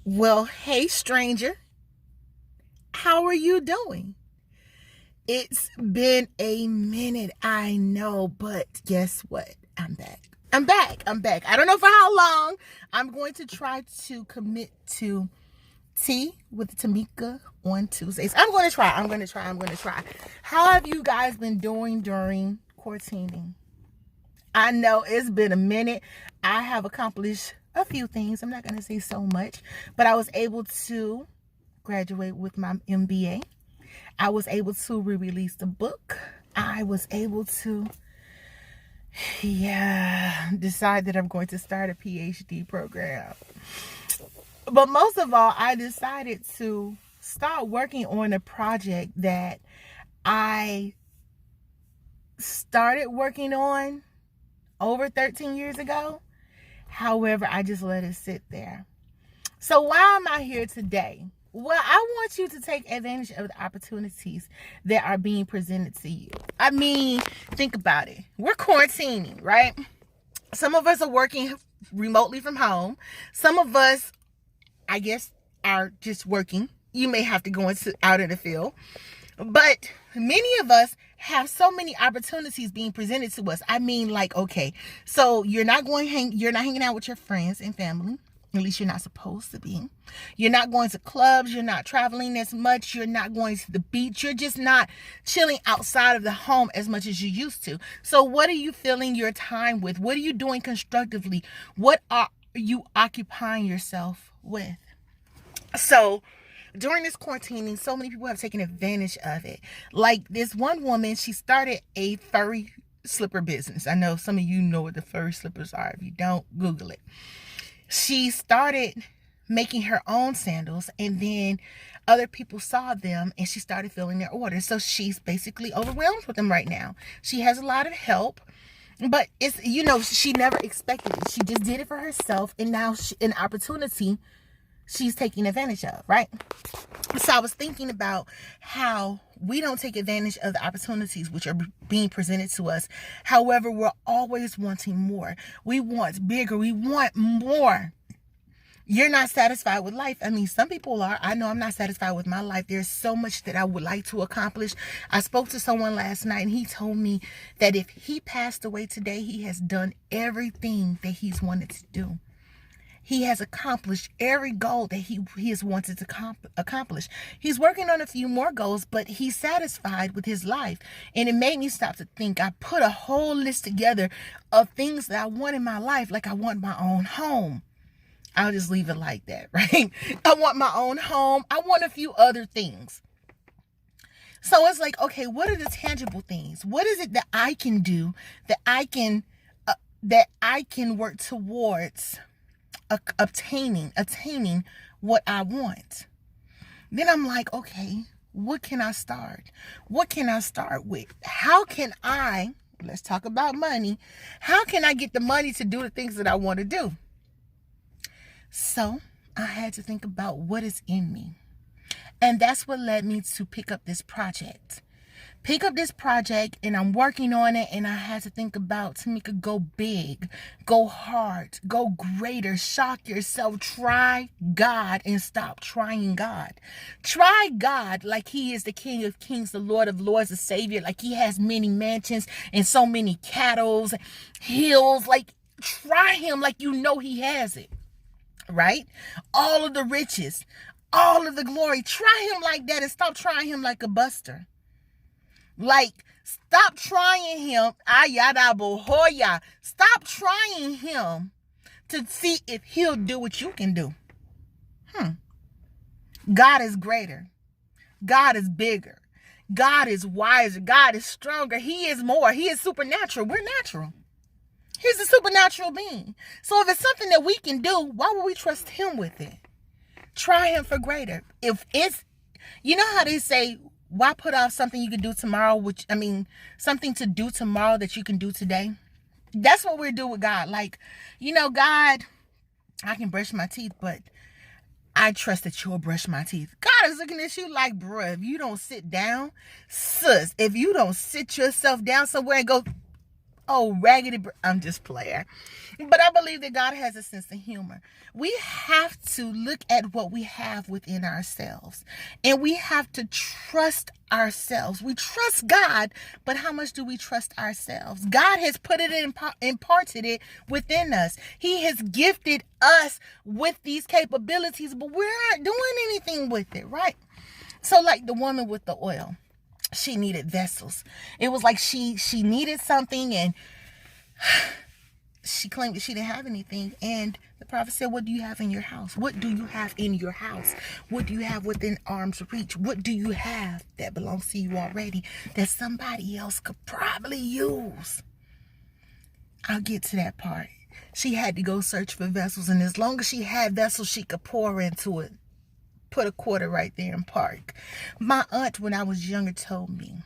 Well, hey, stranger, how are you doing? It's been a minute, I know, but guess what? I'm back. I'm back. I don't know for how long. I'm going to try to commit to tea with Tameka on Tuesdays. I'm going to try. How have you guys been doing during quarantining? I know it's been a minute. I have accomplished a few things. I'm not going to say so much, but I was able to graduate with my MBA. I was able to re-release the book. I was able to, decide that I'm going to start a PhD program. But most of all, I decided to start working on a project that I started working on over 13 years ago. However, I just let it sit there. So why am I here today? Well, I want you to take advantage of the opportunities that are being presented to you. I mean, think about it. We're quarantining, right? Some of us are working remotely from home. Some of us, I guess, are just working. You may have to go out in the field. But many of us have so many opportunities being presented to us. I mean, like, okay, so you're not hanging out with your friends and family. At least you're not supposed to be. You're not going to clubs. You're not traveling as much. You're not going to the beach. You're just not chilling outside of the home as much as you used to. So what are you filling your time with? What are you doing constructively? What are you occupying yourself with? So during this quarantining, so many people have taken advantage of it. Like this one woman, she started a furry slipper business. I know some of you know what the furry slippers are. If you don't, Google it. She started making her own sandals, and then other people saw them and she started filling their orders. So she's basically overwhelmed with them right now. She has a lot of help, but she never expected it. She just did it for herself, and now an opportunity she's taking advantage of, right? So I was thinking about how we don't take advantage of the opportunities which are being presented to us. However, we're always wanting more. We want bigger. We want more. You're not satisfied with life. I mean, some people are. I know I'm not satisfied with my life. There's so much that I would like to accomplish. I spoke to someone last night, and he told me that if he passed away today, he has done everything that he's wanted to do. He has accomplished every goal that he has wanted to accomplish. He's working on a few more goals, but he's satisfied with his life. And it made me stop to think. I put a whole list together of things that I want in my life. Like I want my own home. I'll just leave it like that, right? I want my own home. I want a few other things. So it's like, okay, what are the tangible things? What is it that I can do that I can work towards attaining what I want? Then I'm like, okay, what can I start? What can I start with? Let's talk about money. How can I get the money to do the things that I want to do? So I had to think about what is in me. And that's what led me to pick up this project. And I'm working on it, and I had to think about, Tameka, go big, go hard, go greater, shock yourself, try God and stop trying God. Try God like he is the King of Kings, the Lord of Lords, the Savior, like he has many mansions and so many cattle, hills, like try him like you know he has it, right? All of the riches, all of the glory, try him like that and stop trying him like a buster. Like, stop trying him. Stop trying him to see if he'll do what you can do. God is greater. God is bigger. God is wiser. God is stronger. He is more. He is supernatural. We're natural. He's a supernatural being. So if it's something that we can do, why would we trust him with it? Try him for greater. If it's, you know how they say, why put off something you can do tomorrow, something to do tomorrow that you can do today? That's what we're doing with God. Like, God, I can brush my teeth, but I trust that you'll brush my teeth. God is looking at you like, bruh, if you don't sit down, sis, if you don't sit yourself down somewhere and go, Oh, I'm just playing. But I believe that God has a sense of humor. We have to look at what we have within ourselves. And we have to trust ourselves. We trust God, but how much do we trust ourselves? God has put it imparted it within us. He has gifted us with these capabilities, but we're not doing anything with it, right? So like the woman with the oil. She needed vessels. It was like she needed something, and she claimed that she didn't have anything. And the prophet said, what do you have in your house? What do you have in your house? What do you have within arm's reach? What do you have that belongs to you already that somebody else could probably use? I'll get to that part. She had to go search for vessels, and as long as she had vessels, she could pour into it. Put a quarter right there and park. My aunt, when I was younger, told me,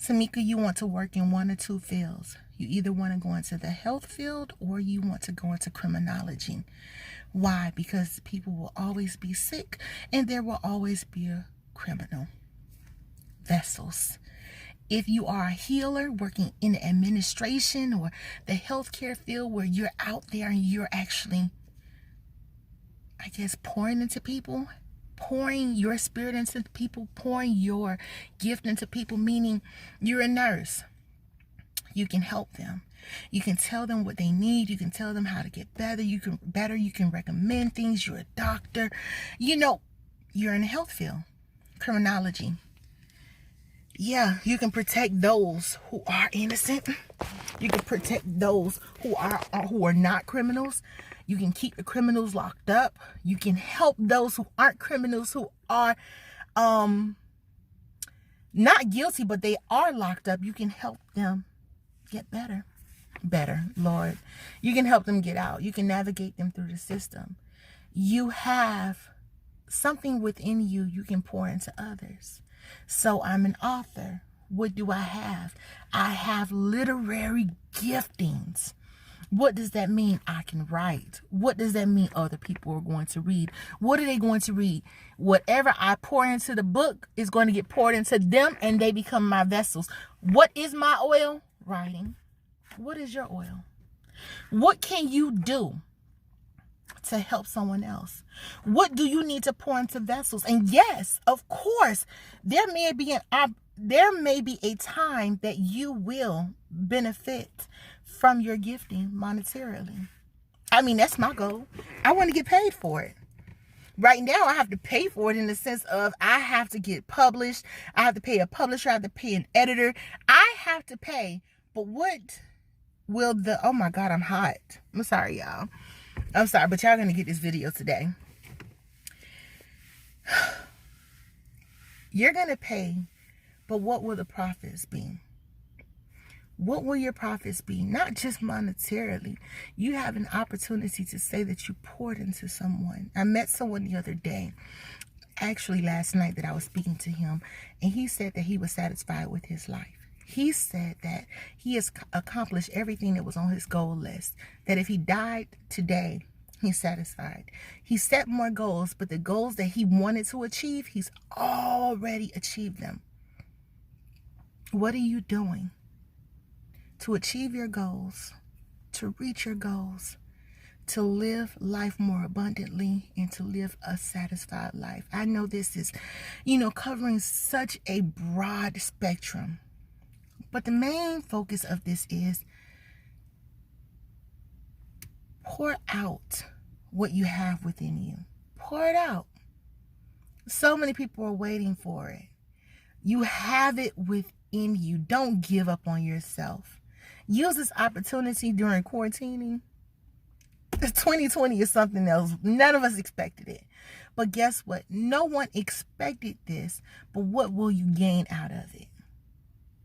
Tameka, you want to work in one or two fields. You either want to go into the health field or you want to go into criminology. Why? Because people will always be sick and there will always be a criminal. Vessels. If you are a healer working in the administration or the healthcare field where you're out there and you're actually, I guess, pouring into people, pouring your spirit into people, pouring your gift into people, meaning you're a nurse. You can help them. You can tell them what they need. You can tell them how to get better. You can recommend things. You're a doctor. You're in the health field. Criminology. Yeah, you can protect those who are innocent. You can protect those who are not criminals. You can keep the criminals locked up. You can help those who aren't criminals, who are not guilty, but they are locked up. You can help them get better, Lord. You can help them get out. You can navigate them through the system. You have something within you can pour into others. So I'm an author. What do I have? I have literary giftings. What does that mean? I can write. What does that mean? Other people are going to read. What are they going to read? Whatever I pour into the book is going to get poured into them, and they become my vessels. What is my oil? Writing. What is your oil? What can you do to help someone else? What do you need to pour into vessels? And yes, of course, there may be a time that you will benefit from your gifting monetarily. I mean, that's my goal. I want to get paid for it. Right now, I have to pay for it in the sense of I have to get published. I have to pay a publisher. I have to pay an editor. I have to pay. But what will oh my God, I'm hot. I'm sorry, y'all. I'm sorry, but y'all going to get this video today. You're going to pay, but what will the profits be? What will your profits be? Not just monetarily. You have an opportunity to say that you poured into someone. I met someone the other day, actually last night, that I was speaking to him, and he said that he was satisfied with his life. He said that he has accomplished everything that was on his goal list, that if he died today, he's satisfied. He set more goals, but the goals that he wanted to achieve, he's already achieved them. What are you doing to achieve your goals, to reach your goals, to live life more abundantly, and to live a satisfied life? I know this is, covering such a broad spectrum, but the main focus of this is pour out what you have within you. Pour it out. So many people are waiting for it. You have it within you. Don't give up on yourself. Use this opportunity during quarantining. 2020 is something else. None of us expected it. But guess what? No one expected this. But what will you gain out of it?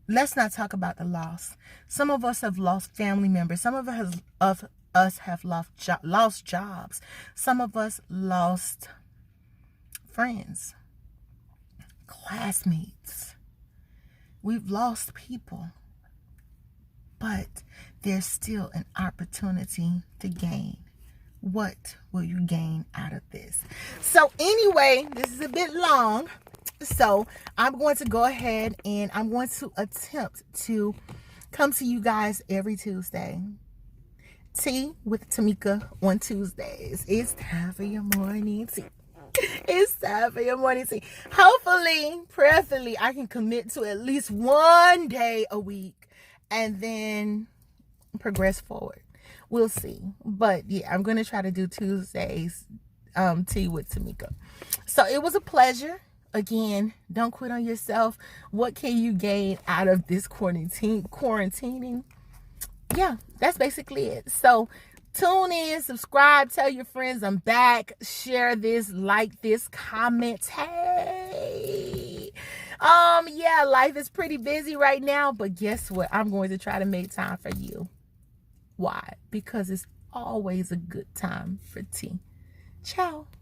Let's not talk about the loss. Some of us have lost family members. Some of us have lost jobs. Some of us lost friends, classmates. We've lost people. But there's still an opportunity to gain. What will you gain out of this? So anyway, this is a bit long. So I'm going to go ahead and I'm going to attempt to come to you guys every Tuesday. Tea with Tameka on Tuesdays. It's time for your morning tea. It's time for your morning tea. Hopefully, prayerfully, I can commit to at least one day a week and then progress forward. We'll see. But yeah, I'm going to try to do Tuesdays tea with Tameka. So it was a pleasure. Again, don't quit on yourself. What can you gain out of this quarantining? Yeah, that's basically it. So tune in, subscribe, tell your friends I'm back, share this, like this, comment. Hey, yeah, life is pretty busy right now, but guess what? I'm going to try to make time for you. Why? Because it's always a good time for tea. Ciao.